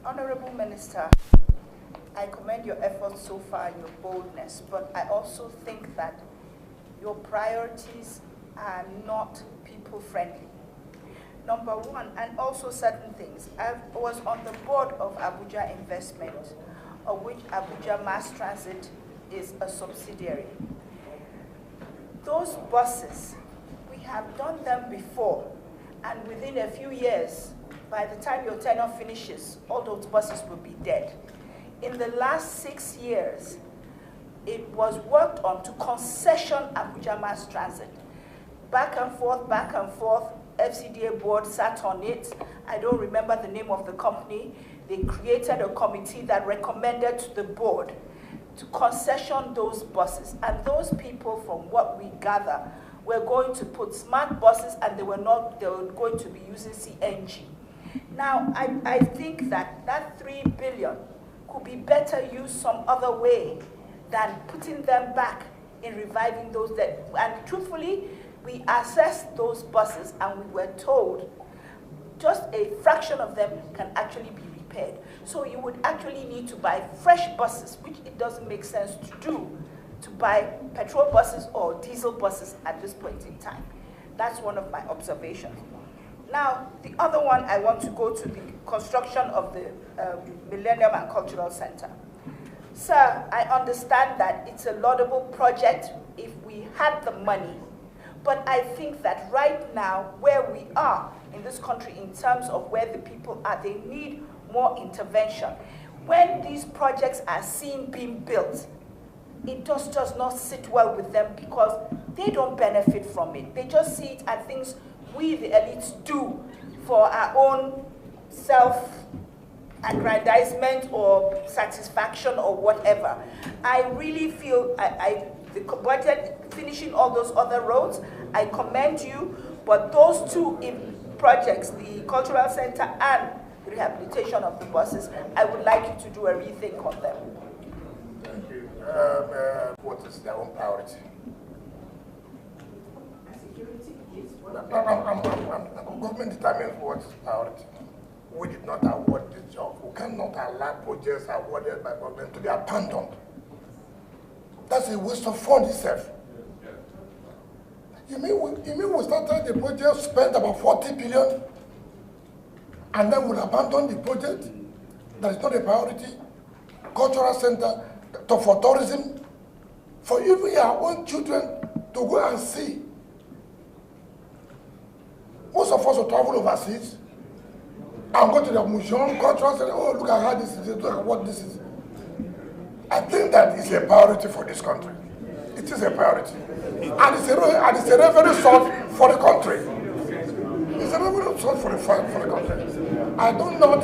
Honorable Minister, I commend your efforts so far and your boldness, but I also think that your priorities are not people-friendly. Number one, and also certain things. I was on the board of Abuja Investment, of which Abuja Mass Transit is a subsidiary. Those buses, we have done them before, and within a few years, by the time your tenure finishes, all those buses will be dead. In the last 6 years, it was worked on to concession Abuja Mass Transit. Back and forth, FCDA board sat on it. I don't remember the name of the company. They created a committee that recommended to the board to concession those buses. And those people, from what we gather, were going to put smart buses, and they were going to be using CNG. Now, I think that 3 billion could be better used some other way than putting them back in reviving those. And truthfully, we assessed those buses and we were told just a fraction of them can actually be repaired. So you would actually need to buy fresh buses, which it doesn't make sense to do, to buy petrol buses or diesel buses at this point in time. That's one of my observations. Now, the other one, I want to go to the construction of the Millennium and Cultural Center. Sir, I understand that it's a laudable project if we had the money, but I think that right now, where we are in this country in terms of where the people are, they need more intervention. When these projects are seen being built, it just does not sit well with them because they don't benefit from it. They just see it as things we, the elites, do for our own self-aggrandizement or satisfaction or whatever. I really feel the budget, finishing all those other roads, I commend you, but those two projects, the cultural center and the rehabilitation of the buses, I would like you to do a rethink on them. Thank you. What is their own priority? Government determines what's priority. We did not award this job. We cannot allow projects awarded by government to be abandoned. That's a waste of funds itself. You mean we started the project, spent about 40 billion, and then we'll abandon the project? That is not a priority. Cultural center for tourism, for even our own children to go and see. Most of us will travel overseas and go to the museum, cultural center. Oh, look at how this is, look at what this is. I think that is a priority for this country. It is a priority. And it's a revenue source for the country. It's a revenue source for the country. I do not,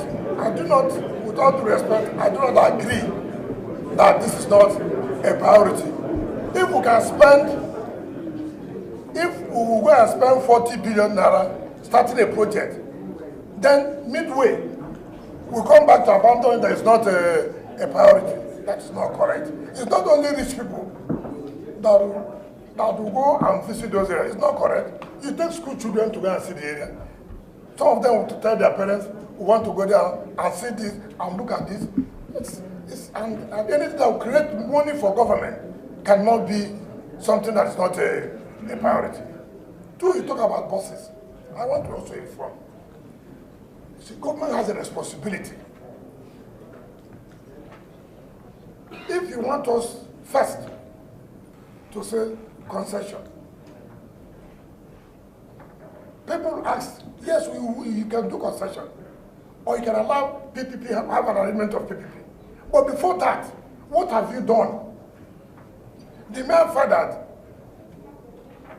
with all due respect, I do not agree that this is not a priority. If we can spend, if we will go and spend 40 billion naira starting a project, then midway, we'll come back to abandon that is not a priority. That's not correct. It's not only rich people that will go and visit those areas. It's not correct. You take school children to go and see the area. Some of them will tell their parents, we want to go there and see this and look at this. And anything that will create money for government cannot be something that is not a priority. Two, you talk about buses. I want to also inform. See, government has a responsibility. If you want us first to say concession, people ask, yes, you can do concession, or you can allow PPP, have an arrangement of PPP. But before that, what have you done? The mere fact that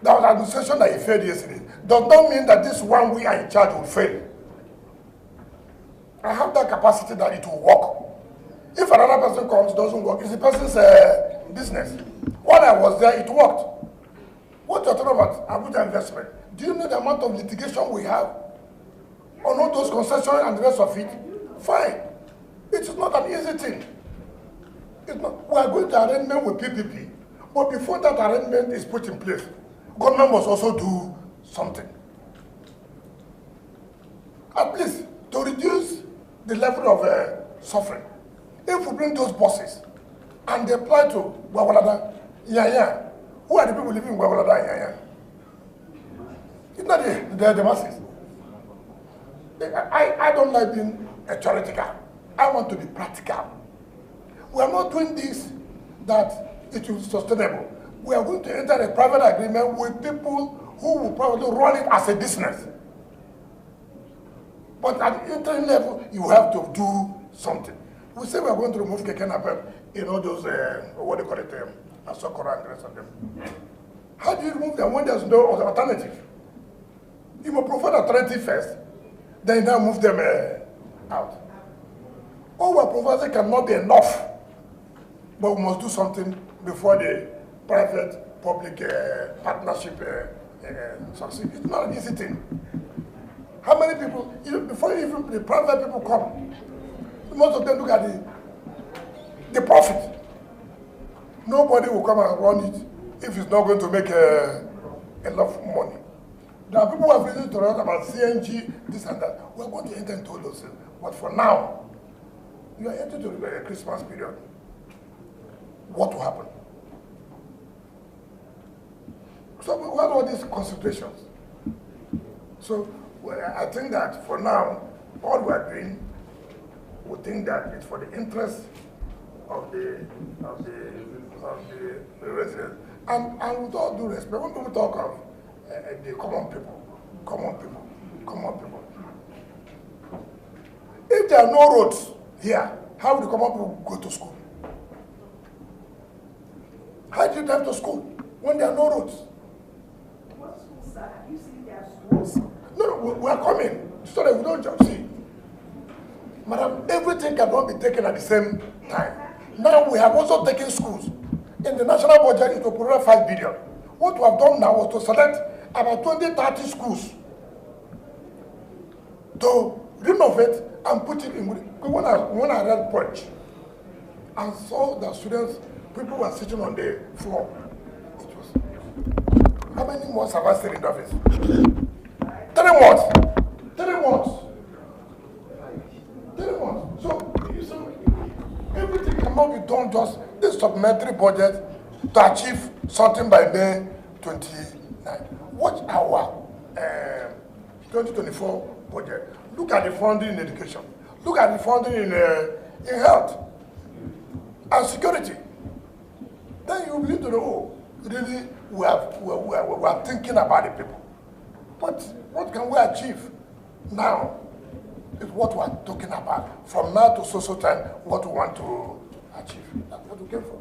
there was an administration that you failed yesterday does not mean that this one we are in charge will fail. I have that capacity that it will work. If another person comes, doesn't work, it's the person's business. When I was there, it worked. What you're talking about, Abuja investment, do you know the amount of litigation we have on all those concessions and the rest of it? Fine. It is not an easy thing. It's not, we are going to arrangement with PPP, but before that arrangement is put in place, government must also do something. At least to reduce the level of suffering. If we bring those buses and they apply to Gwagwalada, Yaya, who are the people living in Gwagwalada and Yaya? It's not the masses. I don't like being theoretical. I want to be practical. We are not doing this that it will be sustainable. We are going to enter a private agreement with people who will probably run it as a business. But at the interim level, you have to do something. We say we are going to remove Keke Napep, you know, those, what do you call it, Asokora and the rest of them. How do you remove them when there's no alternative? You must provide alternative first, then you now move them out. All we're providing cannot be enough, but we must do something before the private-public partnership succeed. It's not an easy thing. How many people, before even the private people come, most of them look at the profit. Nobody will come and run it if it's not going to make enough money. There are people who have reason to talk about CNG, this and that. We're going to enter into all those things. But for now, you are entering into a Christmas period. What will happen? So we have all these considerations. So I think that for now, all we are doing, we think that it's for the interest of the residents. And with all due respect, when people talk of the common people, if there are no roads here, how will the common people go to school? How do you drive to school when there are no roads? What schools, sir? Have you seen their schools? No, we are coming so that we don't just see. Madam, everything cannot be taken at the same time. Now we have also taken schools. In the national budget, it will provide 5 billion. What we have done now was to select about 20, 30 schools to renovate and put it in. When I read Punch and saw the students, people were sitting on the floor. It was, how many months have I stayed in the office? 3 months. 3 months. 3 months. So, you see, everything cannot be done just this supplementary budget to achieve something by May 29. Watch our 2024 budget. Look at the funding in education. Look at the funding in health and security. Then you begin to know, oh, really, we are thinking about the people. But what can we achieve now is what we are talking about. From now to so time, what we want to achieve. That's what we came for.